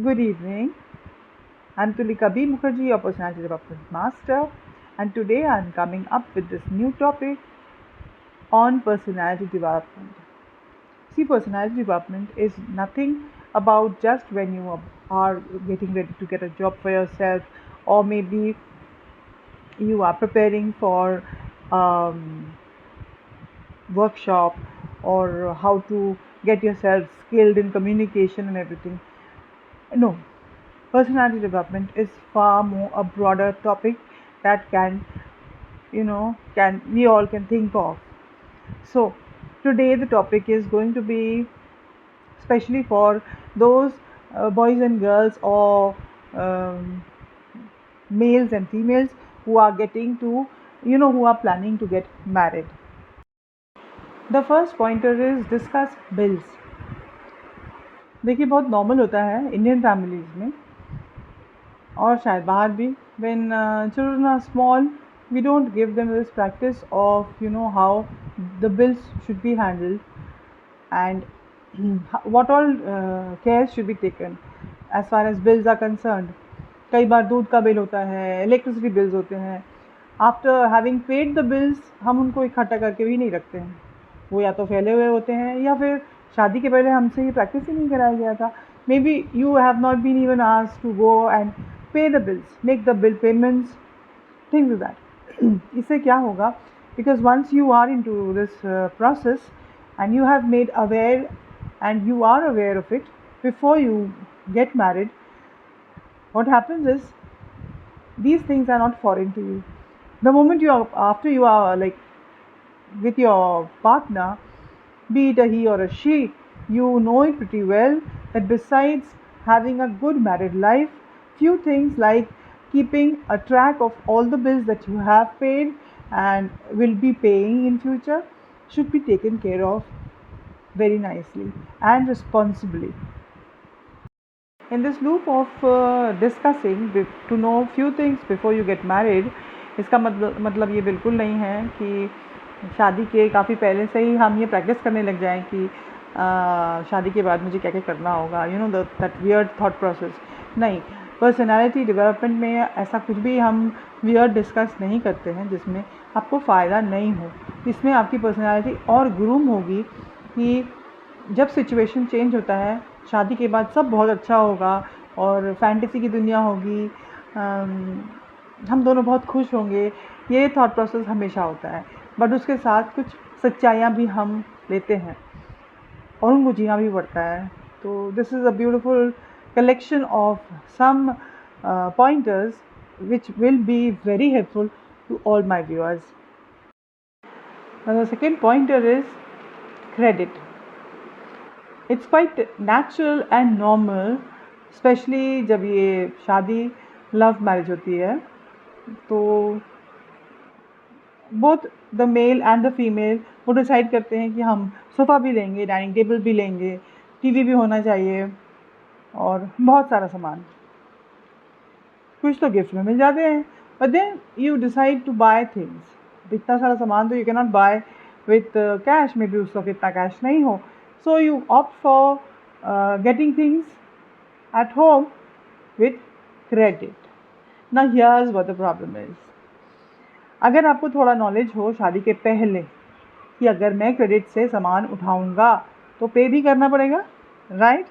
Good evening. I'm Tulika B. Mukherjee, your Personality Development Master, and today I'm coming up with this new topic on personality development. See, personality development is nothing about just when you are getting ready to get a job for yourself, or maybe you are preparing for um, workshop or how to get yourself skilled in communication and everything. No, personality development is far more a broader topic that can we all can think of. So today the topic is going to be especially for those boys and girls or um, males and females who are getting to who are planning to get married. The first pointer is discuss bills. देखिए बहुत normal होता है Indian families में और शायद बाहर भी when children are small we don't give them this practice of how the bills should be handled and what all cares should be taken as far as bills are concerned. कई बार दूध का bill होता है, electricity bills होते हैं. After having paid the bills हम उनको इकट्ठा करके भी नहीं रखते हैं. वो या तो फैले हुए होते हैं या फिर शादी के पहले हमसे ये प्रैक्टिस ही नहीं कराया गया था. Maybe you have not been even asked to go and pay the bills, make the bill payments, things that. इससे क्या होगा? Because once you are into this process and you have made aware and you are aware of it before you get married, what happens is these things are not foreign to you. The moment you are after you are like with your partner, be it a he or a she, you know it pretty well that besides having a good married life, few things like keeping a track of all the bills that you have paid and will be paying in future should be taken care of very nicely and responsibly. In this loop of discussing to know few things before you get married, इसका मतलब ये बिल्कुल नहीं है कि शादी के काफ़ी पहले से ही हम ये प्रैक्टिस करने लग जाएं कि शादी के बाद मुझे क्या क्या करना होगा, दैट वियर्ड थॉट प्रोसेस. नहीं, पर्सनालिटी डेवलपमेंट में ऐसा कुछ भी हम वियर्ड डिस्कस नहीं करते हैं जिसमें आपको फ़ायदा नहीं हो. इसमें आपकी पर्सनालिटी और ग्रूम होगी कि जब सिचुएशन चेंज होता है शादी के बाद सब बहुत अच्छा होगा और फैंटेसी की दुनिया होगी, हम दोनों बहुत खुश होंगे, ये थॉट प्रोसेस हमेशा होता है. बट उसके साथ कुछ सच्चाइयाँ भी हम लेते हैं और उनको जीना भी पड़ता है. तो this is a beautiful collection of some pointers which will be very helpful to all my viewers. Now the second pointer is credit. It's quite natural and normal, especially जब ये शादी लव मैरिज होती है तो both the male and the female वो decide करते हैं कि हम सोफ़ा भी लेंगे, डाइनिंग टेबल भी लेंगे, टीवी भी होना चाहिए और बहुत सारा सामान. कुछ तो गिफ्ट में मिल जाते हैं, but then you decide to buy things. इतना सारा सामान तो you can not buy with cash, maybe उस वक्त इतना कैश नहीं हो. So you opt for getting things at home with credit. Now here's what the problem is. अगर आपको थोड़ा नॉलेज हो शादी के पहले कि अगर मैं क्रेडिट से सामान उठाऊंगा तो पे भी करना पड़ेगा, right?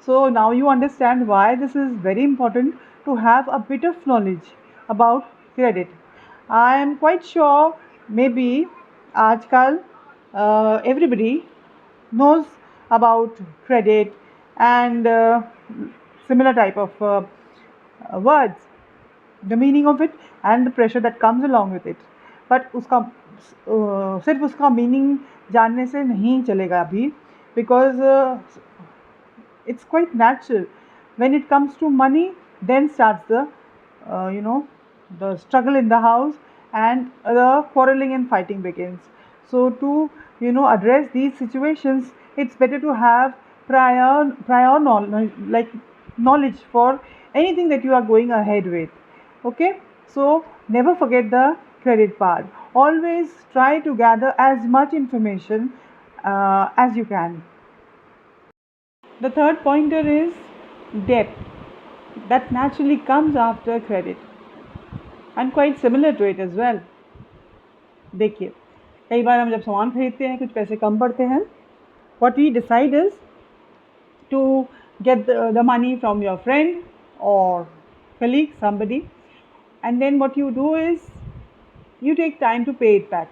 So now you understand why this is very important to have a bit of knowledge about credit. I am quite sure maybe आजकल everybody knows about credit and similar type of words, the meaning of it and the pressure that comes along with it. But उसका सिर्फ उसका meaning जानने से नहीं चलेगा अभी, because it's quite natural. When it comes to money, then starts the the struggle in the house and the quarreling and fighting begins. So to address these situations, it's better to have prior knowledge, like knowledge for anything that you are going ahead with. Okay, so never forget the credit part. Always try to gather as much information as you can. The third pointer is debt. that naturally comes after credit and quite similar to it as well. देखिए, कई बार हम जब सामान खरीदते हैं, कुछ पैसे कम पड़ते हैं, what we decide is to get the money from your friend or colleague, somebody, and then what you do is you take time to pay it back.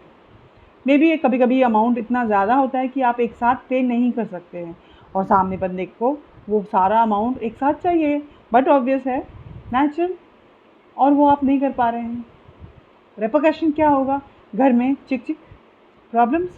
May be कभी कभी अमाउंट इतना ज़्यादा होता है कि आप एक साथ पे नहीं कर सकते हैं और सामने बंदे को वो सारा अमाउंट एक साथ चाहिए, बट ऑब्वियस है, नेचुरल, और वो आप नहीं कर पा रहे हैं। रेपोकेशन क्या होगा? घर में चिक चिक प्रॉब्लम्स।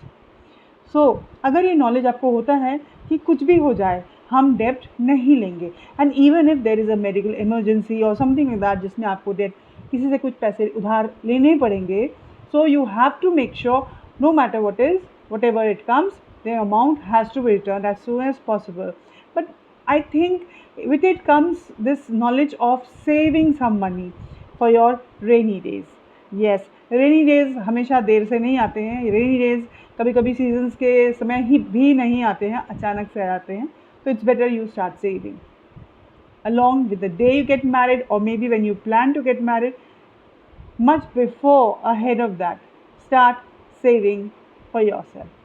सो अगर ये नॉलेज आपको होता है कि कुछ भी हो जाए हम डेप्ट नहीं लेंगे, and even if there is a medical emergency और समथिंग लाइक दैट जिसमें आपको डेट किसी से कुछ पैसे उधार लेने पड़ेंगे, so you have to make sure no matter whatever it comes, the amount has to be returned as soon as possible. But I think with it comes this knowledge of saving some money for your rainy days. Yes, rainy days हमेशा देर से नहीं आते हैं, rainy days कभी कभी seasons के समय ही भी नहीं आते हैं, अचानक से आते हैं, तो it's better you start saving along with the day you get married, or maybe when you plan to get married. Much before, ahead of that, start saving for yourself.